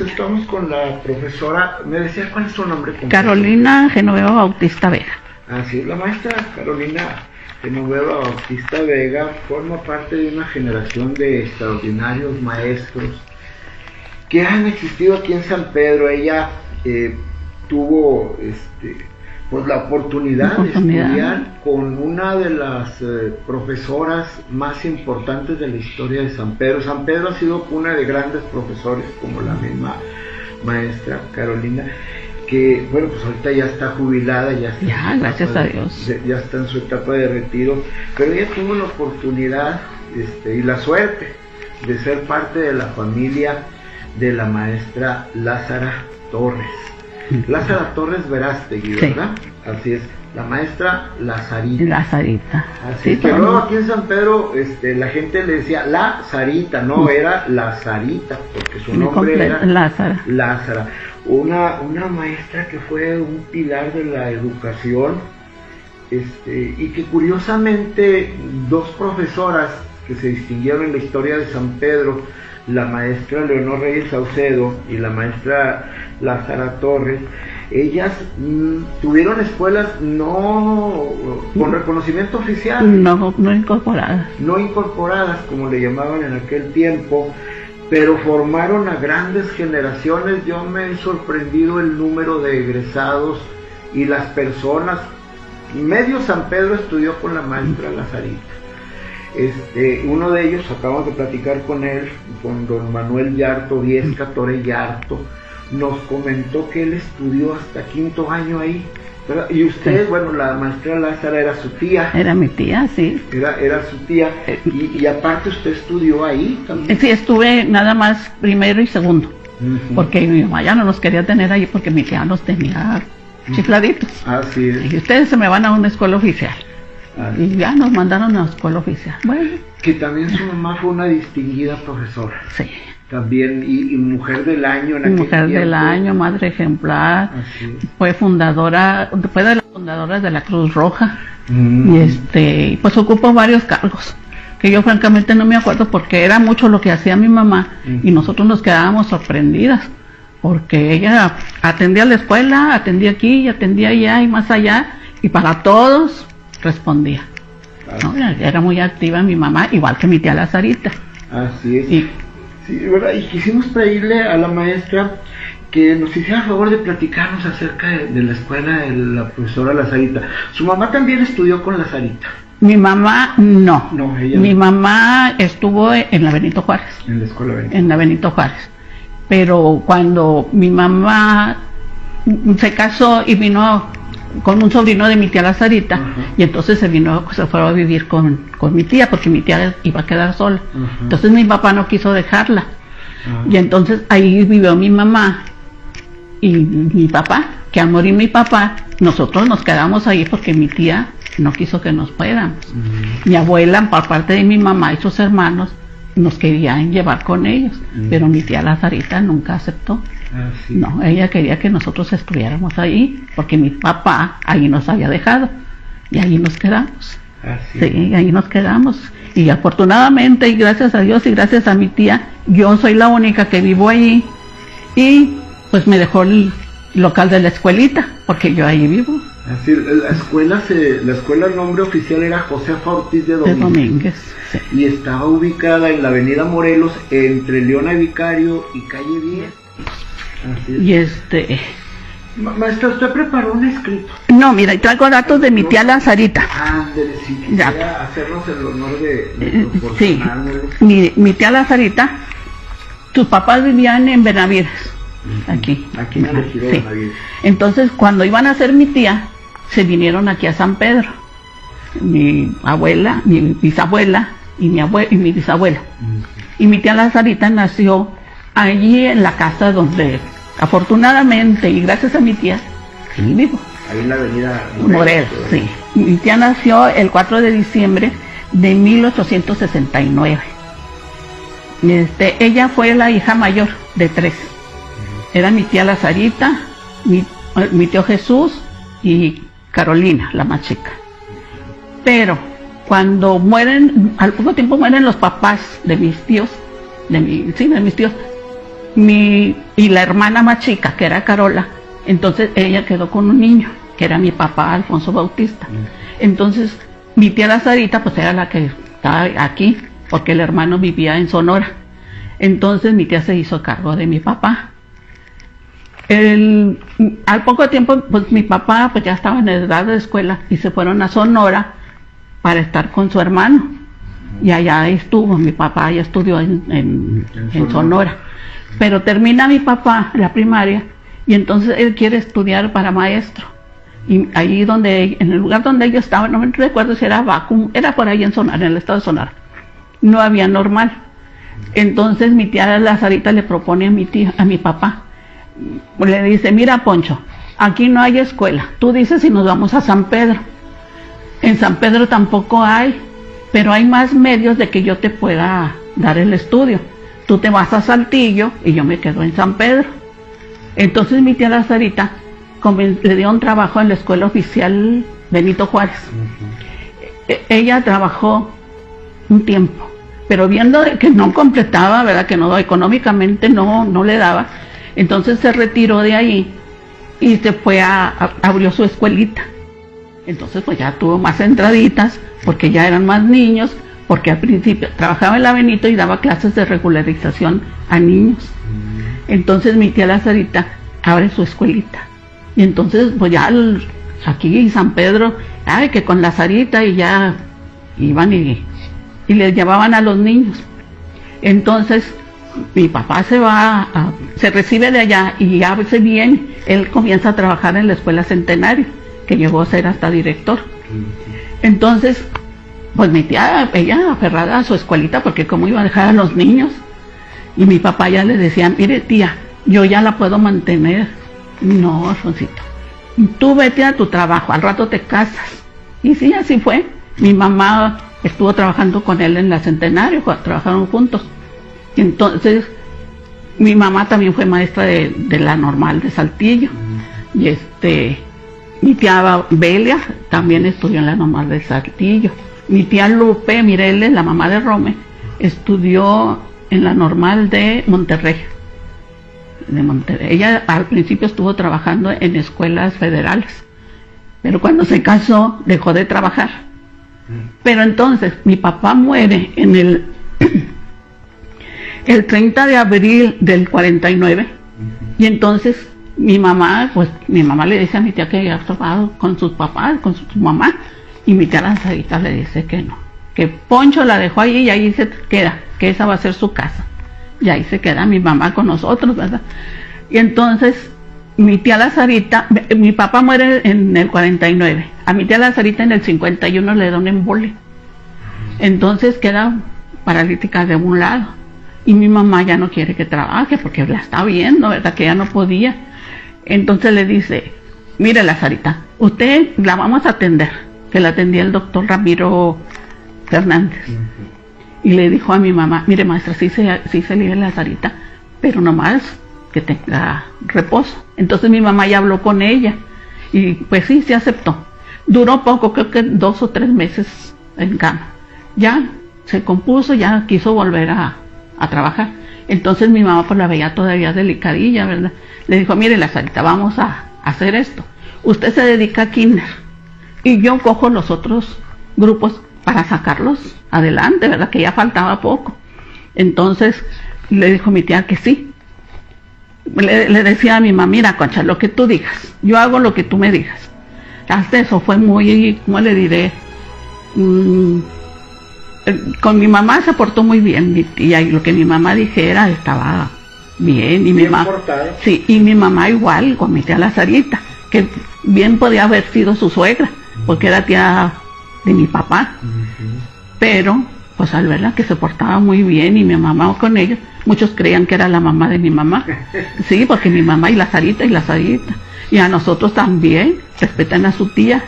estamos con la profesora, me decía, ¿cuál es su nombre completo? Carolina Genoveva Bautista Vega. Así es, la maestra Carolina Genoveva Bautista Vega forma parte de una generación de extraordinarios maestros que han existido aquí en San Pedro. Ella tuvo pues la oportunidad de estudiar con una de las profesoras más importantes de la historia de San Pedro. San Pedro ha sido cuna de grandes profesores como la misma maestra Carolina, que bueno, pues ahorita ya está jubilada, gracias a Dios, ya está en su etapa de retiro, pero ella tuvo la oportunidad y la suerte de ser parte de la familia de la maestra Lázara Torres. Lázara Torres Verástegui, ¿verdad? Sí. Así es, la maestra Lazarita. Así sí, que luego aquí en San Pedro la gente le decía la Sarita, no, era Lazarita, porque su nombre era Lázara. Una maestra que fue un pilar de la educación, y que curiosamente dos profesoras que se distinguieron en la historia de San Pedro, la maestra Leonor Reyes Saucedo y la maestra Lázara Torres, ellas tuvieron escuelas no con reconocimiento oficial, no incorporadas como le llamaban en aquel tiempo, pero formaron a grandes generaciones. Yo me he sorprendido el número de egresados y las personas. Medio San Pedro estudió con la maestra Lazarita. Uno de ellos, acabamos de platicar con él, con don Manuel Yarto, Viesca Torre Yarto, nos comentó que él estudió hasta 5º año ahí, ¿verdad? Y usted, sí. Bueno, la maestra Lázara era su tía. Era mi tía, sí. Era su tía, y aparte usted estudió ahí también. Sí, estuve nada más primero y segundo, porque mi mamá ya no nos quería tener ahí porque mi tía nos tenía chifladitos. Así es. Y ustedes se me van a una escuela oficial. Y ya nos mandaron a la escuela oficial. Bueno. Que también su mamá fue una distinguida profesora. Sí. También, y mujer del año en aquel Mujer tiempo. del año, madre ejemplar. Fue de las fundadoras de la Cruz Roja. Y pues ocupó varios cargos, que yo francamente no me acuerdo porque era mucho lo que hacía mi mamá, y nosotros nos quedábamos sorprendidas, porque ella atendía la escuela, atendía aquí, atendía allá y más allá, y para todos respondía. ¿No? Era muy activa mi mamá, igual que mi tía Lazarita. Así es. Sí, ¿verdad? Y quisimos pedirle a la maestra que nos hiciera el favor de platicarnos acerca de la escuela de la profesora Lazarita. Su mamá también estudió con Lazarita. Mi mamá no. No, ella mi no. Mamá estuvo en la Benito Juárez. En la escuela Benito. En la Benito Juárez. Pero cuando mi mamá se casó y vino con un sobrino de mi tía Lazarita, y entonces se fue a vivir con mi tía, porque mi tía iba a quedar sola. Entonces mi papá no quiso dejarla, y entonces ahí vivió mi mamá y mi papá, que al morir mi papá, nosotros nos quedamos ahí porque mi tía no quiso que nos fuéramos. Mi abuela, por parte de mi mamá y sus hermanos, nos querían llevar con ellos, pero mi tía Lazarita nunca aceptó. No, ella quería que nosotros estuviéramos ahí, porque mi papá ahí nos había dejado, y ahí nos quedamos. Sí, ahí nos quedamos, y afortunadamente, y gracias a Dios y gracias a mi tía, yo soy la única que vivo allí, y pues me dejó el local de la escuelita, porque yo ahí vivo. Así, la escuela, el nombre oficial era Josefa Ortiz de Domínguez. Sí. Y estaba ubicada en la avenida Morelos, entre Leona Vicario y calle 10. Y Maestra, ¿usted preparó un escrito? No, mira, traigo datos de mi tía Lazarita. Si quisiera hacernos el honor de proporcionármelos. Sí, mi tía Lazarita, tus papás vivían en Benavides, aquí en el Ejido sí. Benavides. Entonces, cuando iban a ser mi tía, se vinieron aquí a San Pedro. Mi abuela, mi bisabuela y mi bisabuelo. Y mi tía Lazarita nació allí en la casa donde, afortunadamente y gracias a mi tía, sí vivo. Ahí en la avenida Morelos, sí. Mi tía nació el 4 de diciembre de 1869. Ella fue la hija mayor de 3. Era mi tía Lazarita, mi tío Jesús y Carolina, la más chica. Pero cuando mueren, al poco tiempo mueren los papás de mis tíos, de mis tíos. y la hermana más chica, que era Carola, entonces ella quedó con un niño, que era mi papá, Alfonso Bautista. Entonces, mi tía la Sarita, pues era la que estaba aquí, porque el hermano vivía en Sonora. Entonces, mi tía se hizo cargo de mi papá. Al poco tiempo, pues mi papá pues ya estaba en edad de escuela y se fueron a Sonora para estar con su hermano. Y allá estuvo, mi papá ya estudió en Sonora. Pero termina mi papá la primaria y entonces él quiere estudiar para maestro. Y ahí en el lugar donde ellos estaban, no me recuerdo si era Vacum, era por ahí en Sonora, en el estado de Sonora. No había normal. Entonces mi tía la Sarita le propone a mi papá, le dice, mira Poncho, aquí no hay escuela, tú dices si nos vamos a San Pedro. En San Pedro tampoco hay, pero hay más medios de que yo te pueda dar el estudio. Tú te vas a Saltillo y yo me quedo en San Pedro. Entonces mi tía la Sarita le dio un trabajo en la escuela oficial Benito Juárez. Ella trabajó un tiempo, pero viendo que no completaba, ¿verdad? Que no, económicamente no le daba, entonces se retiró de ahí y se fue abrió su escuelita. Entonces pues ya tuvo más entraditas, porque ya eran más niños, porque al principio trabajaba en la Benito y daba clases de regularización a niños. Entonces mi tía la Sarita abre su escuelita. Y entonces pues ya aquí en San Pedro, que con la Sarita y ya iban y les llevaban a los niños. Entonces mi papá se recibe de allá y ya se viene, él comienza a trabajar en la escuela Centenario, que llegó a ser hasta director. Entonces, pues mi tía, ella aferrada a su escuelita, porque cómo iba a dejar a los niños, y mi papá ya le decía, mire tía, yo ya la puedo mantener. No, Alfonsito, tú vete a tu trabajo, al rato te casas. Y sí, así fue. Mi mamá estuvo trabajando con él en la Centenario, trabajaron juntos. Y entonces mi mamá también fue maestra de la normal de Saltillo. Y mi tía Belia también estudió en la normal de Saltillo. Mi tía Lupe Mireles, la mamá de Rome, estudió en la normal de Monterrey. Ella al principio estuvo trabajando en escuelas federales, pero cuando se casó dejó de trabajar. Pero entonces mi papá muere en el 30 de abril del 49, y entonces mi mamá le dice a mi tía que había trabajado con sus papás, con su mamá, y mi tía la Sarita le dice que no, que Poncho la dejó ahí y ahí se queda, que esa va a ser su casa. Y ahí se queda mi mamá con nosotros, ¿verdad? Y entonces mi tía la Sarita, mi papá muere en el 49, a mi tía la Sarita en el 51 le da un embole. Entonces queda paralítica de un lado. Y mi mamá ya no quiere que trabaje porque la está viendo, ¿verdad? Que ya no podía. Entonces le dice, mire la Sarita, usted la vamos a atender, que la atendía el doctor Ramiro Fernández. Y le dijo a mi mamá, mire maestra, sí se libre la Sarita, pero nomás que tenga reposo. Entonces mi mamá ya habló con ella y pues sí, se aceptó. Duró poco, creo que 2 o 3 meses en cama. Ya se compuso, ya quiso volver a trabajar. Entonces mi mamá pues la veía todavía delicadilla, ¿verdad? Le dijo, mire la Sarita, vamos a hacer esto. Usted se dedica a kinder y yo cojo los otros grupos para sacarlos adelante, ¿verdad? Que ya faltaba poco. Entonces le dijo mi tía que sí. Le decía a mi mamá, mira Concha, lo que tú digas, yo hago lo que tú me digas. Hasta eso fue muy, ¿cómo le diré? Con mi mamá se portó muy bien mi tía, y lo que mi mamá dijera estaba bien. Y mi mamá, sí, y mi mamá igual con mi tía la Sarita, que bien podía haber sido su suegra, porque era tía de mi papá. Pero pues al verla que se portaba muy bien y mi mamá con ellos, muchos creían que era la mamá de mi mamá. Sí, porque mi mamá y la Sarita. Y a nosotros también, respetan a su tía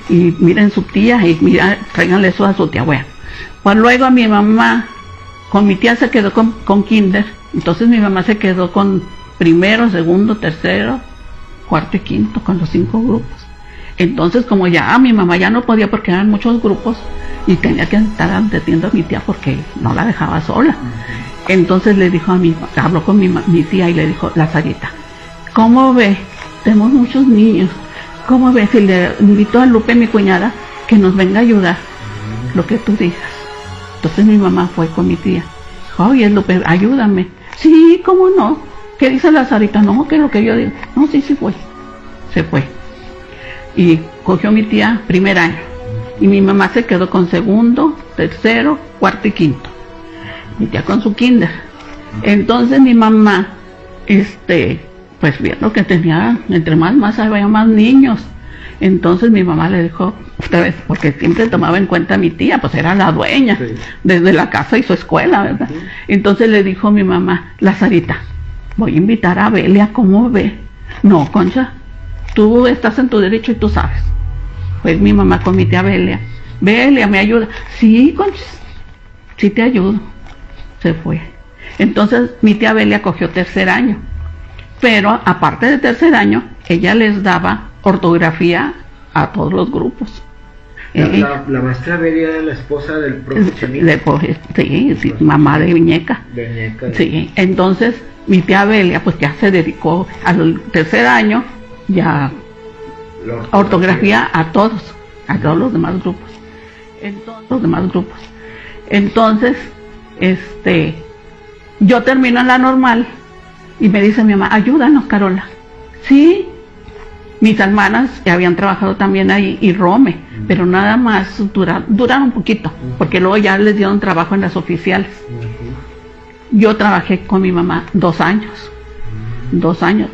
y miren su tía y mira, tráiganle eso a su tía. Bueno, pues luego a mi mamá, con mi tía se quedó con kinder, entonces mi mamá se quedó con primero, segundo, tercero, cuarto y quinto, con los 5 grupos. Entonces como ya mi mamá ya no podía porque eran muchos grupos y tenía que estar atendiendo a mi tía porque no la dejaba sola. Entonces le dijo habló con mi tía y le dijo, Lazarita, ¿cómo ve? Tenemos muchos niños. ¿Cómo ve si le invito a Lupe, mi cuñada, que nos venga a ayudar? Lo que tú digas. Entonces mi mamá fue con mi tía. Dijo, oye Lupe, ayúdame. Sí, ¿cómo no? ¿Qué dice Lazarita? No, que es lo que yo digo. No, sí fue. Se fue. Y cogió mi tía primer año. Y mi mamá se quedó con segundo, tercero, cuarto y quinto. Mi tía con su kinder. Entonces mi mamá, pues viendo que tenía, entre más había más niños. Entonces mi mamá le dijo, ustedes, porque siempre tomaba en cuenta a mi tía, pues era la dueña, sí, desde la casa y su escuela, ¿verdad? Sí. Entonces le dijo mi mamá, Lazarita, voy a invitar a Belia, ¿cómo ve? No, Concha, tú estás en tu derecho y tú sabes. Pues mi mamá con mi tía Belia, ¿me ayuda? Sí, Concha, sí te ayudo. Se fue. Entonces mi tía Belia cogió tercer año, pero aparte de tercer año, ella les daba ortografía a todos los grupos. La maestra Belia era la esposa del profe sí, mamá de Viñeca. Sí, entonces mi tía Belia pues ya se dedicó al tercer año ya a ortografía a todos los demás grupos. Entonces, yo termino en la normal y me dice mi mamá, ayúdanos, Carola. Sí, mis hermanas que habían trabajado también ahí y Rome, pero nada más duraron un poquito, porque luego ya les dieron trabajo en las oficiales. Yo trabajé con mi mamá 2 años,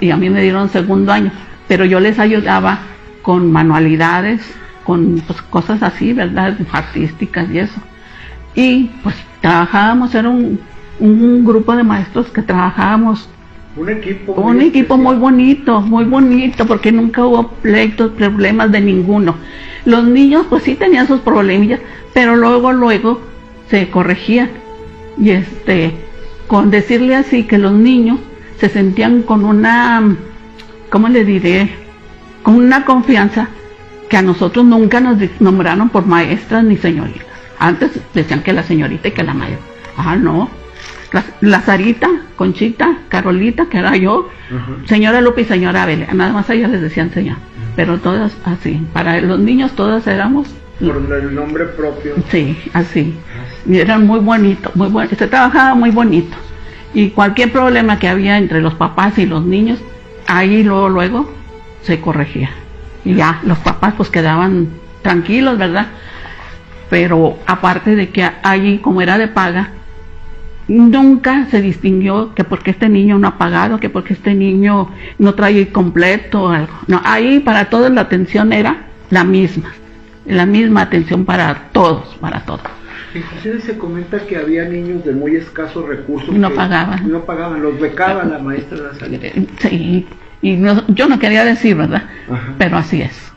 y a mí me dieron segundo año, pero yo les ayudaba con manualidades, con pues, cosas así, ¿verdad? Artísticas y eso. Y pues trabajábamos, era un grupo de maestros que trabajábamos. Un equipo muy bonito, porque nunca hubo pleitos, problemas de ninguno. Los niños pues sí tenían sus problemillas, pero luego se corregían. Y con decirle así que los niños se sentían con una, ¿cómo le diré? Con una confianza que a nosotros nunca nos nombraron por maestras ni señoritas. Antes decían que la señorita y que la maestra. Ah, no. Lazarita, Conchita, Carolita, que era yo, señora Lupe y señora Belia, nada más a ellas les decían señor, pero todas así, para los niños todas éramos por el nombre propio. Sí, así, y eran muy bonitos, se trabajaba muy bonito, y cualquier problema que había entre los papás y los niños, ahí luego se corregía, y ya, los papás pues quedaban tranquilos, ¿verdad? Pero aparte de que allí, como era de paga, nunca se distinguió que porque este niño no ha pagado, que porque este niño no trae completo o algo. No, ahí para todos la atención era la misma atención para todos. Inclusive se comenta que había niños de muy escasos recursos no pagaban, los becaba la maestra Lazarita. Sí, y yo no quería decir, ¿verdad? Ajá. Pero así es,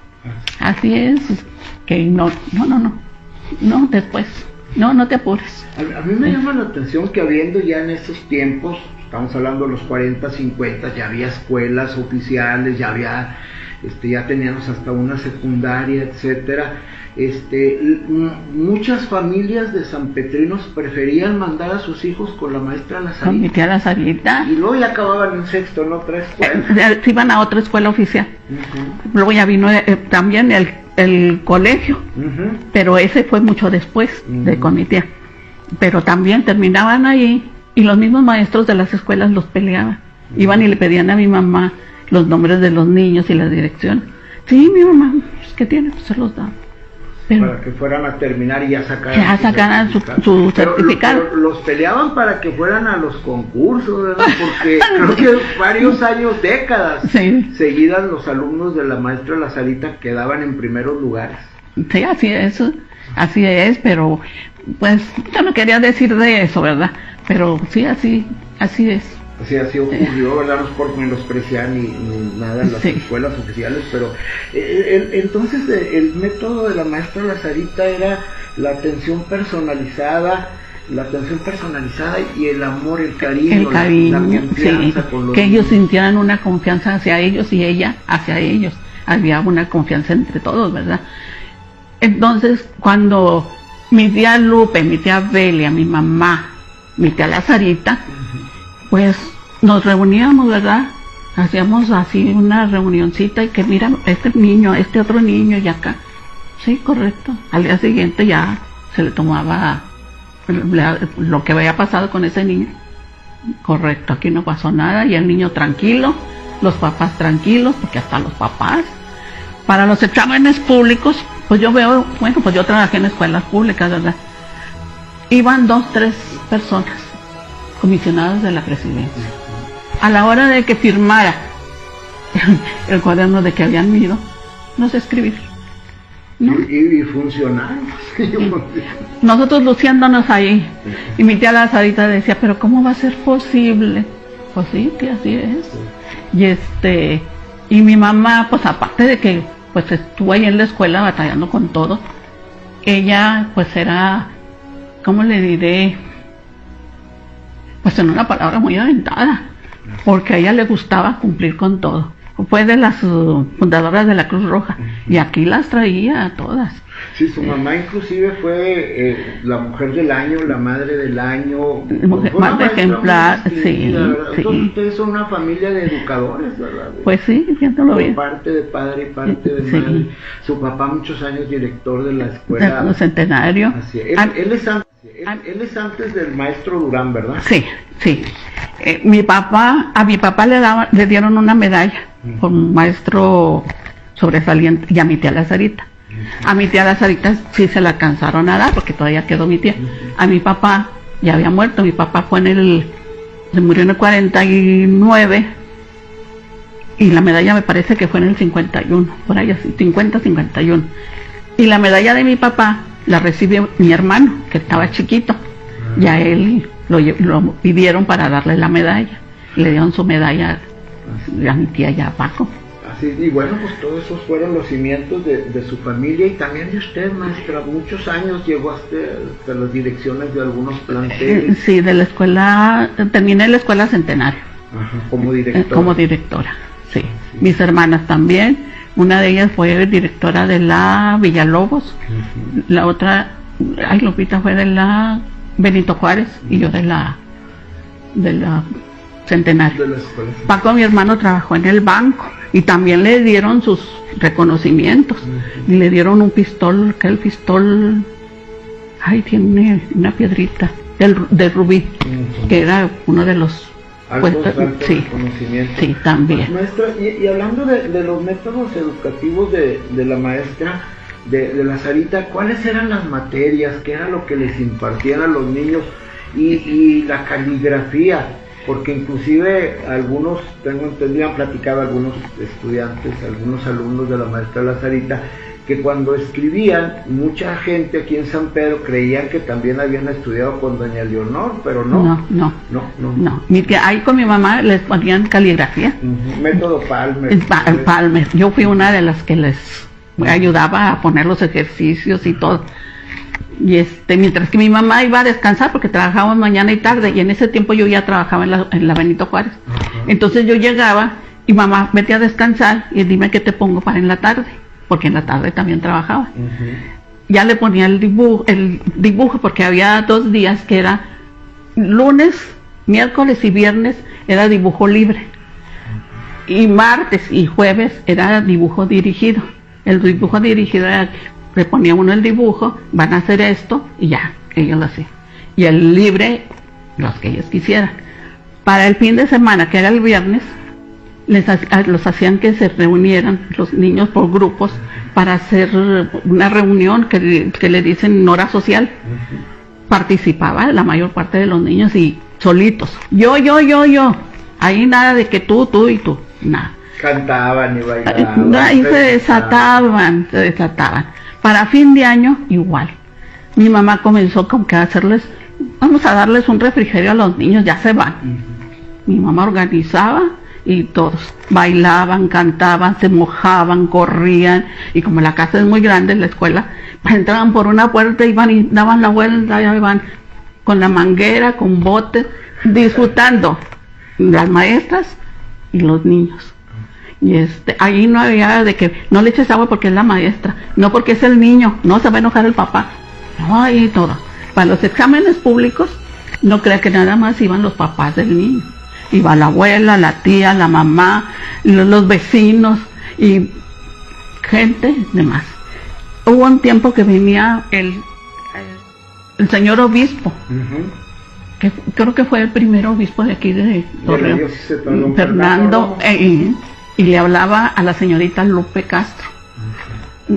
que no, después. No te apures. A mí me llama la atención que habiendo ya en estos tiempos, estamos hablando de los 40, 50, ya había escuelas oficiales, ya había, ya teníamos hasta una secundaria, etcétera. Muchas familias de sanpetrinos preferían mandar a sus hijos con la maestra Lazarita. Con mi tía Lazarita. Y luego ya acababan en sexto en otra escuela. Se iban a otra escuela oficial. Luego ya vino también el colegio, pero ese fue mucho después de con mi tía. Pero también terminaban ahí y los mismos maestros de las escuelas los peleaban. Iban y le pedían a mi mamá los nombres de los niños y la dirección. Sí, mi mamá, ¿qué tiene? Pues se los da. Pero para que fueran a terminar y ya sacaran su certificado. Pero los peleaban para que fueran a los concursos, ¿verdad? Porque creo que varios años, décadas seguidas, los alumnos de la maestra Lazarita quedaban en primeros lugares. Sí, así es, pero pues yo no quería decir de eso, ¿verdad? Pero sí, así es. Así ocurrió, ¿verdad? No es por menospreciar ni nada en las escuelas oficiales, pero entonces el método de la maestra Lazarita era la atención personalizada y el amor, el cariño, la confianza con los que ellos sintieran una confianza hacia ellos y ella hacia ellos. Había una confianza entre todos, ¿verdad? Entonces, cuando mi tía Lupe, mi tía Belia, mi mamá mi tía la Sarita, pues nos reuníamos, ¿verdad? Hacíamos así una reunioncita y que mira, este niño, este otro niño y acá. Sí, correcto. Al día siguiente ya se le tomaba lo que había pasado con ese niño. Correcto, aquí no pasó nada y el niño tranquilo, los papás tranquilos, porque hasta los papás. Para los exámenes públicos, pues yo veo, bueno, pues yo trabajé en escuelas públicas, ¿verdad? Iban 2, 3 personas, comisionados de la presidencia. A la hora de que firmara el cuaderno de que habían ido, no sé escribir. ¿No? Y funcionaron. Nosotros luciéndonos ahí. Y mi tía la Sarita decía, pero ¿cómo va a ser posible? Pues sí, que así es. Y mi mamá, pues aparte de que pues estuvo ahí en la escuela batallando con todo, ella pues era, ¿cómo le diré? Pues en una palabra muy aventada, porque a ella le gustaba cumplir con todo. Fue de las fundadoras de la Cruz Roja y aquí las traía a todas. Sí, su mamá inclusive fue la mujer del año, la madre del año. Más de ejemplar, sí. Entonces ustedes son una familia de educadores, ¿verdad? Pues sí, siéntolo bien. Parte de padre y parte de madre. Su papá muchos años director de la escuela. El Centenario. Así es. Él es antes del maestro Durán, ¿verdad? Sí, sí. A mi papá le dieron una medalla por un maestro sobresaliente y a mi tía la Sarita. A mi tía la Sarita sí se la alcanzaron a dar porque todavía quedó mi tía. A mi papá ya había muerto, mi papá se murió en el 49 y la medalla me parece que fue en el 51, por ahí así, 50-51. Y la medalla de mi papá la recibió mi hermano, que estaba chiquito, y a él lo pidieron para darle la medalla. Le dieron su medalla a mi tía y a Paco. Así, y bueno, pues todos esos fueron los cimientos de su familia y también de usted, maestra. Muchos años llegó hasta las direcciones de algunos planteles. Sí, de la escuela, terminé la escuela Centenario. Ajá, como directora. Como directora, sí. Mis hermanas también. Una de ellas fue directora de la Villalobos. La otra, Lupita, fue de la Benito Juárez y yo de la Centenario. Paco, mi hermano, trabajó en el banco y también le dieron sus reconocimientos y le dieron un pistol, que el pistol, tiene una piedrita de rubí, que era uno de los sí, sí, también. Maestra, y hablando de los métodos educativos de la maestra de la Sarita, ¿cuáles eran las materias? ¿Qué era lo que les impartían a los niños? Y la caligrafía, porque inclusive algunos, tengo entendido, han platicado algunos estudiantes, algunos alumnos de la maestra de la Sarita, que cuando escribían, mucha gente aquí en San Pedro creían que también habían estudiado con doña Leonor, pero no. No. Ahí con mi mamá les ponían caligrafía. Método Palmer. Palmer. Yo fui una de las que les ayudaba a poner los ejercicios y todo. Y mientras que mi mamá iba a descansar porque trabajábamos mañana y tarde, y en ese tiempo yo ya trabajaba en la Benito Juárez. Entonces yo llegaba y mamá, vete a descansar y dime qué te pongo para en la tarde, porque en la tarde también trabajaba. Ya le ponía el dibujo porque había 2 días que era lunes, miércoles y viernes era dibujo libre, y martes y jueves era dibujo dirigido. El dibujo dirigido era, le ponía uno el dibujo, van a hacer esto y ya, ellos lo hacían. Y el libre, los que ellos quisieran. Para el fin de semana, que era el viernes, los hacían que se reunieran los niños por grupos para hacer una reunión que le dicen hora social. Participaba la mayor parte de los niños y solitos. Yo. Ahí nada de que tú y tú, nada. Cantaban y bailaban. Ahí se desataban. Para fin de año, igual. Mi mamá comenzó con que vamos a darles un refrigerio a los niños, ya se van. Mi mamá organizaba y todos bailaban, cantaban, se mojaban, corrían, y como la casa es muy grande, la escuela, pues entraban por una puerta, iban y daban la vuelta, ya iban con la manguera, con botes, disfrutando las maestras y los niños. Y ahí no había de que no le eches agua porque es la maestra, no porque es el niño, no se va a enojar el papá, no, ahí todo. Para los exámenes públicos no crea que nada más iban los papás del niño. Iba la abuela, la tía, la mamá, los vecinos y gente demás. Hubo un tiempo que venía el señor obispo, que creo que fue el primer obispo de aquí de Torreón, Fernando, y le hablaba a la señorita Lupe Castro.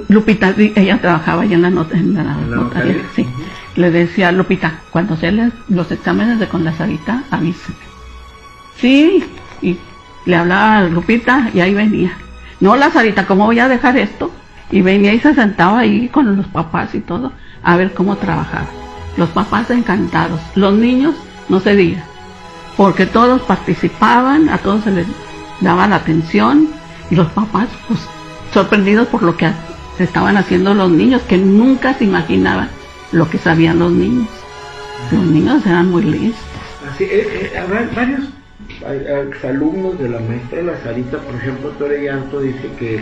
Lupita, ella trabajaba allá en la notaría, sí. Le decía, Lupita, cuando se los exámenes de con la Sarita, avíseme. Sí, y le hablaba a Lupita y ahí venía. No, la Sarita, ¿cómo voy a dejar esto? Y venía y se sentaba ahí con los papás y todo, a ver cómo trabajaba. Los papás encantados, los niños, no se diga, porque todos participaban, a todos se les daba la atención, y los papás, pues, sorprendidos por lo que estaban haciendo los niños, que nunca se imaginaban lo que sabían los niños. Los niños eran muy listos. Así, habrá varios exalumnos de la maestra de la Sarita, por ejemplo, Tore Llanto dice que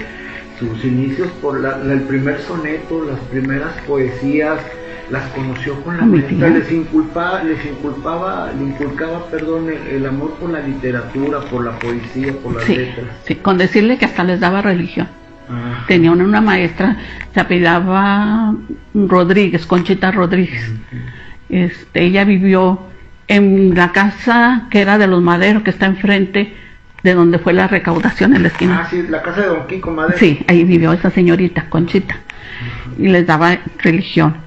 sus inicios por el primer soneto, las primeras poesías, las conoció con la maestra, le inculcaba el amor por la literatura, por la poesía, por las letras. Sí, con decirle que hasta les daba religión. Tenía una maestra, se apellidaba Rodríguez, Conchita Rodríguez. Ella vivió en la casa que era de los Maderos, que está enfrente de donde fue la recaudación en la esquina. Ah, sí, la casa de Don Kiko Madero. Sí, ahí vivió esa señorita, Conchita. Y les daba religión.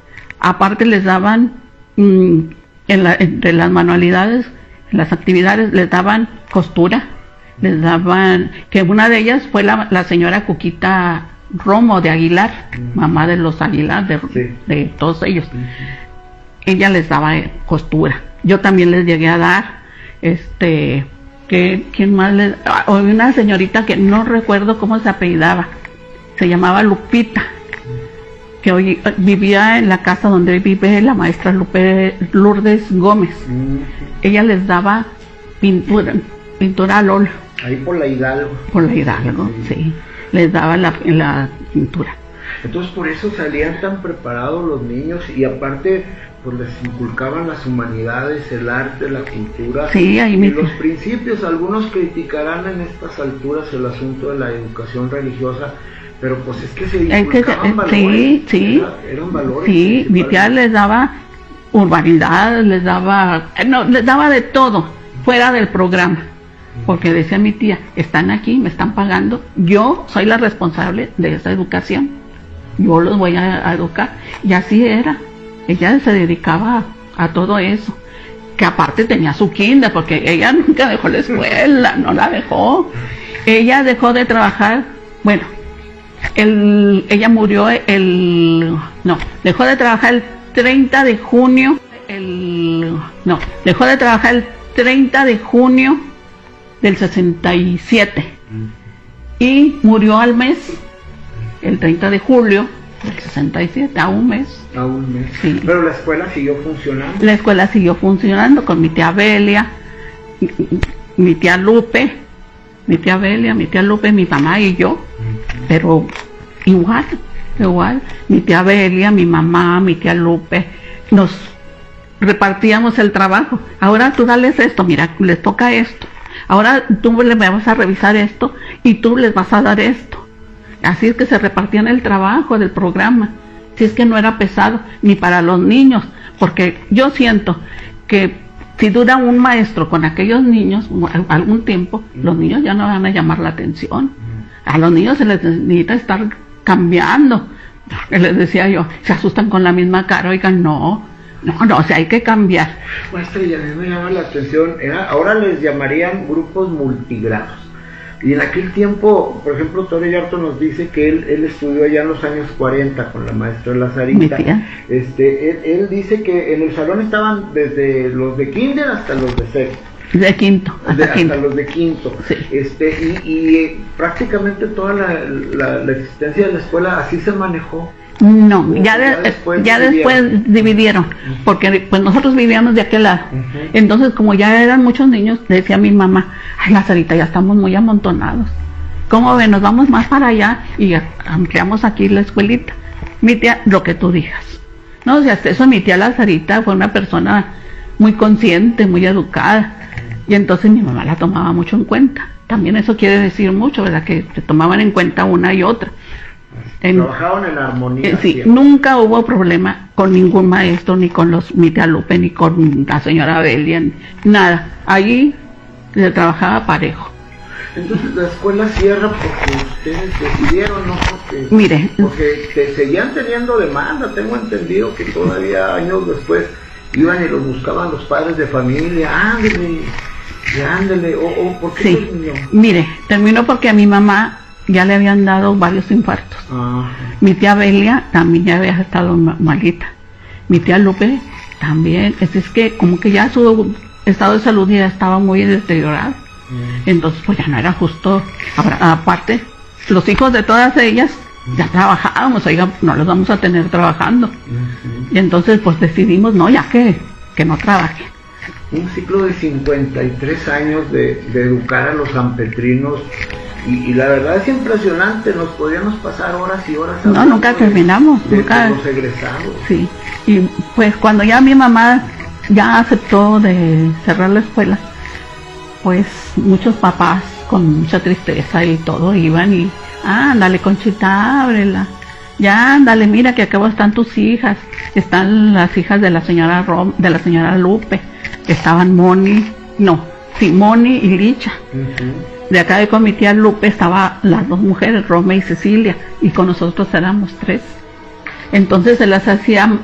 Aparte les daban, entre las manualidades, en las actividades, les daban costura, les daban, que una de ellas fue la señora Cuquita Romo de Aguilar, mamá de los Aguilar, de todos ellos. Ella les daba costura. Yo también les llegué a dar, ¿quién más les? Una señorita que no recuerdo cómo se apellidaba, se llamaba Lupita, que hoy vivía en la casa donde vive la maestra Lourdes Gómez. Ella les daba pintura al óleo. Ahí por la Hidalgo. Por la Hidalgo, sí. Les daba la pintura. Entonces por eso salían tan preparados los niños, y aparte pues les inculcaban las humanidades, el arte, la cultura, sí, ahí y los principios. Algunos criticarán en estas alturas el asunto de la educación religiosa, pero pues es que se inculcaban valores, eran valores. Sí, mi tía les daba urbanidad, les daba de todo, fuera del programa, porque decía mi tía, están aquí, me están pagando, yo soy la responsable de esa educación, yo los voy a educar, y así era. Ella se dedicaba a todo eso, que aparte tenía su kinder, porque ella nunca dejó la escuela, no la dejó. Ella dejó de trabajar, bueno, ella murió dejó de trabajar el 30 de junio, dejó de trabajar el 30 de junio del 67, y murió al mes, el 30 de julio del 67, a un mes. A un mes. Sí. Pero la escuela siguió funcionando. La escuela siguió funcionando con mi tía Belia, mi tía Lupe, mi mamá y yo, pero igual, mi tía Belia, mi mamá, mi tía Lupe, nos repartíamos el trabajo. Ahora tú dales esto, mira, les toca esto. Ahora tú les vas a revisar esto y tú les vas a dar esto. Así es que se repartían el trabajo del programa. Si es que no era pesado ni para los niños, porque yo siento que si dura un maestro con aquellos niños algún tiempo, los niños ya no van a llamar la atención. A los niños se les necesita estar cambiando. Les decía yo, se asustan con la misma cara, oigan, no, o sea, hay que cambiar. Maestra, y a mí me llama la atención, ahora les llamarían grupos multigrados. Y en aquel tiempo, por ejemplo, Tore Llanto nos dice que él estudió allá en los años 40 con la maestra La Sarita. Él dice que en el salón estaban desde los de kinder hasta los de sexto. De quinto, hasta los de quinto. Sí. Y prácticamente toda la existencia de la escuela así se manejó. No, ya después dividieron, porque pues nosotros vivíamos de aquel lado. Entonces, como ya eran muchos niños, decía mi mamá, ay, la Sarita, ya estamos muy amontonados. ¿Cómo ven? Nos vamos más para allá y ampliamos aquí la escuelita. Mi tía, lo que tú digas. No, o sea, hasta eso mi tía La Sarita fue una persona muy consciente, muy educada. Y entonces mi mamá la tomaba mucho en cuenta. También eso quiere decir mucho, ¿verdad? Que se tomaban en cuenta una y otra. Trabajaban en armonía. Sí, siempre. Nunca hubo problema con ningún maestro, ni con mi tía Lupe, ni con la señora Belia, nada. Allí se trabajaba parejo. Entonces la escuela cierra porque ustedes decidieron, ¿no? Porque seguían teniendo demanda. Tengo entendido que todavía años después iban y los buscaban los padres de familia. Ándele, ¿por qué terminó? Mire, terminó porque a mi mamá ya le habían dado varios infartos. Mi tía Belia también ya había estado malita. Mi tía Lupe también. Es que como que ya su estado de salud ya estaba muy deteriorado. Entonces pues ya no era justo. Aparte, los hijos de todas ellas ya trabajábamos, oiga, no los vamos a tener trabajando. Y entonces pues decidimos, no, ya que no trabajen. Un ciclo de 53 años de educar a los sanpetrinos, y la verdad es impresionante. Nos podríamos pasar horas y horas hablando. No, nunca terminamos, nunca. Los egresados. Sí, y pues cuando ya mi mamá ya aceptó de cerrar la escuela, pues muchos papás con mucha tristeza y todo iban y, ándale Conchita, ábrela, ya ándale, mira que acá están tus hijas, están las hijas de la señora Lupe, estaban Moni y Licha. De acá con mi tía Lupe estaban las dos mujeres, Roma y Cecilia, y con nosotros éramos 3. Entonces se las hacía,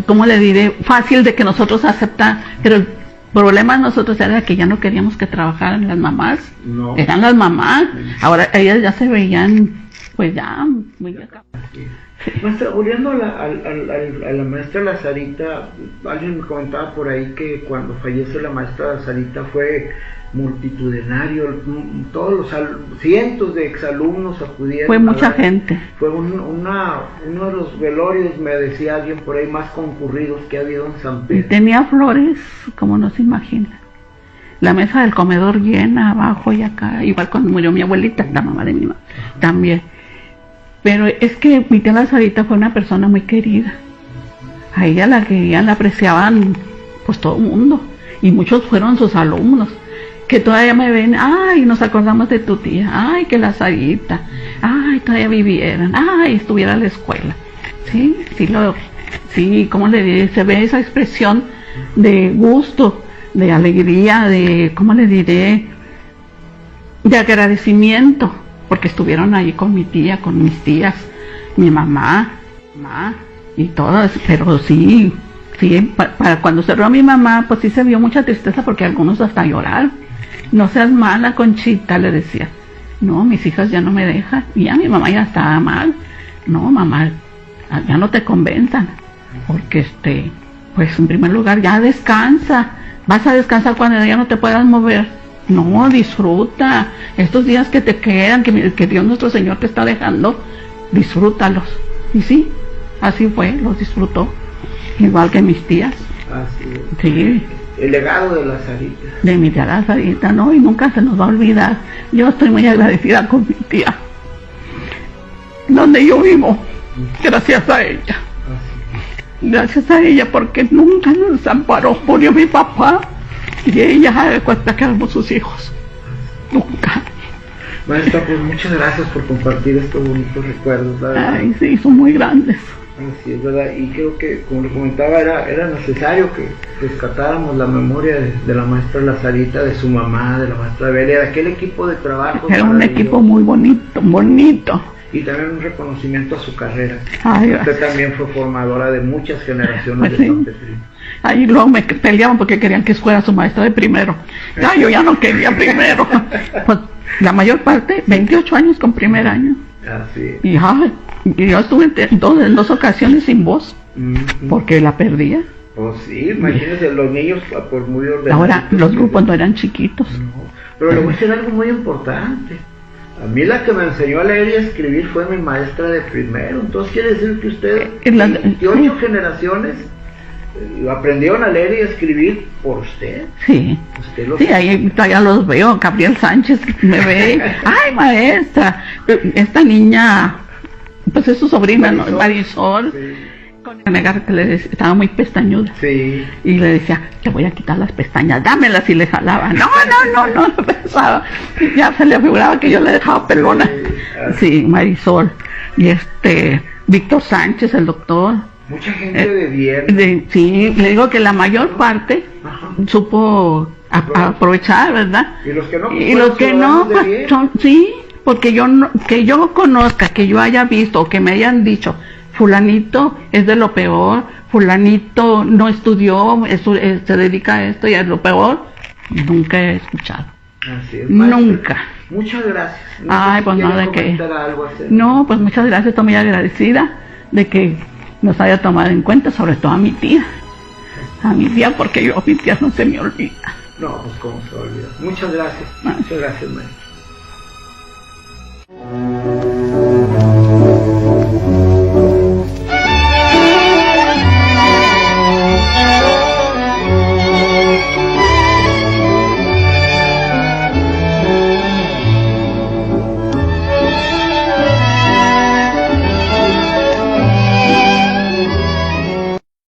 ¿cómo le diré? Fácil de que nosotros aceptaran, pero el problema de nosotros era que ya no queríamos que trabajaran las mamás. No. Eran las mamás. Ahora ellas ya se veían, pues ya muy acá. Maestra, volviendo a la maestra Lazarita, alguien me comentaba por ahí que cuando fallece la maestra Lazarita fue multitudinario, todos los cientos de exalumnos acudieron. Fue mucha gente. Fue uno de los velorios, me decía alguien por ahí, más concurridos que ha habido en San Pedro. Y tenía flores como no se imagina. La mesa del comedor llena abajo y acá, igual cuando murió mi abuelita, la mamá de mi mamá, también. Pero es que mi tía Lazarita fue una persona muy querida. A ella la querían, la apreciaban pues todo el mundo. Y muchos fueron sus alumnos, que todavía me ven, ay, nos acordamos de tu tía, ay, que Lazarita, ay, todavía vivieran, ay, estuviera en la escuela. Sí, ¿cómo le diré? Se ve esa expresión de gusto, de alegría, de, ¿cómo le diré? De agradecimiento, porque estuvieron ahí con mi tía, con mis tías, mi mamá y todas, pero sí, para cuando cerró mi mamá, pues sí se vio mucha tristeza porque algunos hasta lloraron. No seas mala, Conchita, le decía. No, mis hijas ya no me dejan, y ya mi mamá ya estaba mal. No, mamá, ya no te convenzan, porque pues en primer lugar ya descansa, vas a descansar cuando ya no te puedas mover. No, disfruta estos días que te quedan, que Dios nuestro Señor te está dejando, disfrútalos. Y sí, así fue, los disfrutó, igual que mis tías. Así es. Sí. El legado de Lazarita. De mi tía Lazarita, ¿no? Y nunca se nos va a olvidar. Yo estoy muy agradecida con mi tía, donde yo vivo, gracias a ella. Gracias a ella, porque nunca nos desamparó. Murió mi papá y ella cuenta que éramos sus hijos. Nunca. Maestra, pues muchas gracias por compartir estos bonitos recuerdos, ¿verdad? Ay, sí, son muy grandes. Así es, ¿verdad? Y creo que, como le comentaba, era necesario que rescatáramos la memoria de la maestra Lazarita, de su mamá, de la maestra Belia, de aquel equipo de trabajo. Era un equipo muy bonito. Y también un reconocimiento a su carrera. Ay, usted también fue formadora de muchas generaciones de sanpetrinos. Ahí luego me peleaban porque querían que fuera su maestra de primero. Ay, yo ya no quería primero. Pues la mayor parte, 28 años con primer año. Así. Y yo estuve en 2 ocasiones sin voz, porque la perdía. Oh, sí, imagínense, los niños por muy ordenados. Ahora, los grupos no eran chiquitos. No, pero le voy a decir algo muy importante. A mí la que me enseñó a leer y a escribir fue mi maestra de primero. Entonces quiere decir que usted, 28 generaciones, aprendieron a leer y a escribir por usted. Sí, sí, ahí todavía los veo. Gabriel Sánchez me ve, ay maestra, esta niña, pues es su sobrina, Marisol. Sí. Negar que estaba muy pestañuda. Sí. Y le decía, te voy a quitar las pestañas, dámelas, y le jalaba. No, pensaba. Ya se le figuraba que yo le dejaba pelona. Sí, Marisol. Y Víctor Sánchez, el doctor. Mucha gente de bien. Sí, le digo que la mayor parte supo aprovechar, ¿verdad? Y los que no, y los que no pues, son, sí, porque que yo conozca, que yo haya visto, o que me hayan dicho, fulanito es de lo peor, fulanito no estudió, se dedica a esto y es lo peor, nunca he escuchado. Así es, nunca. Muchas gracias. Ay, pues no, de que... No, pues muchas gracias, estoy muy agradecida de que nos haya tomado en cuenta, sobre todo a mi tía, porque yo a mi tía no se me olvida. No, pues cómo se olvida. Muchas gracias, María.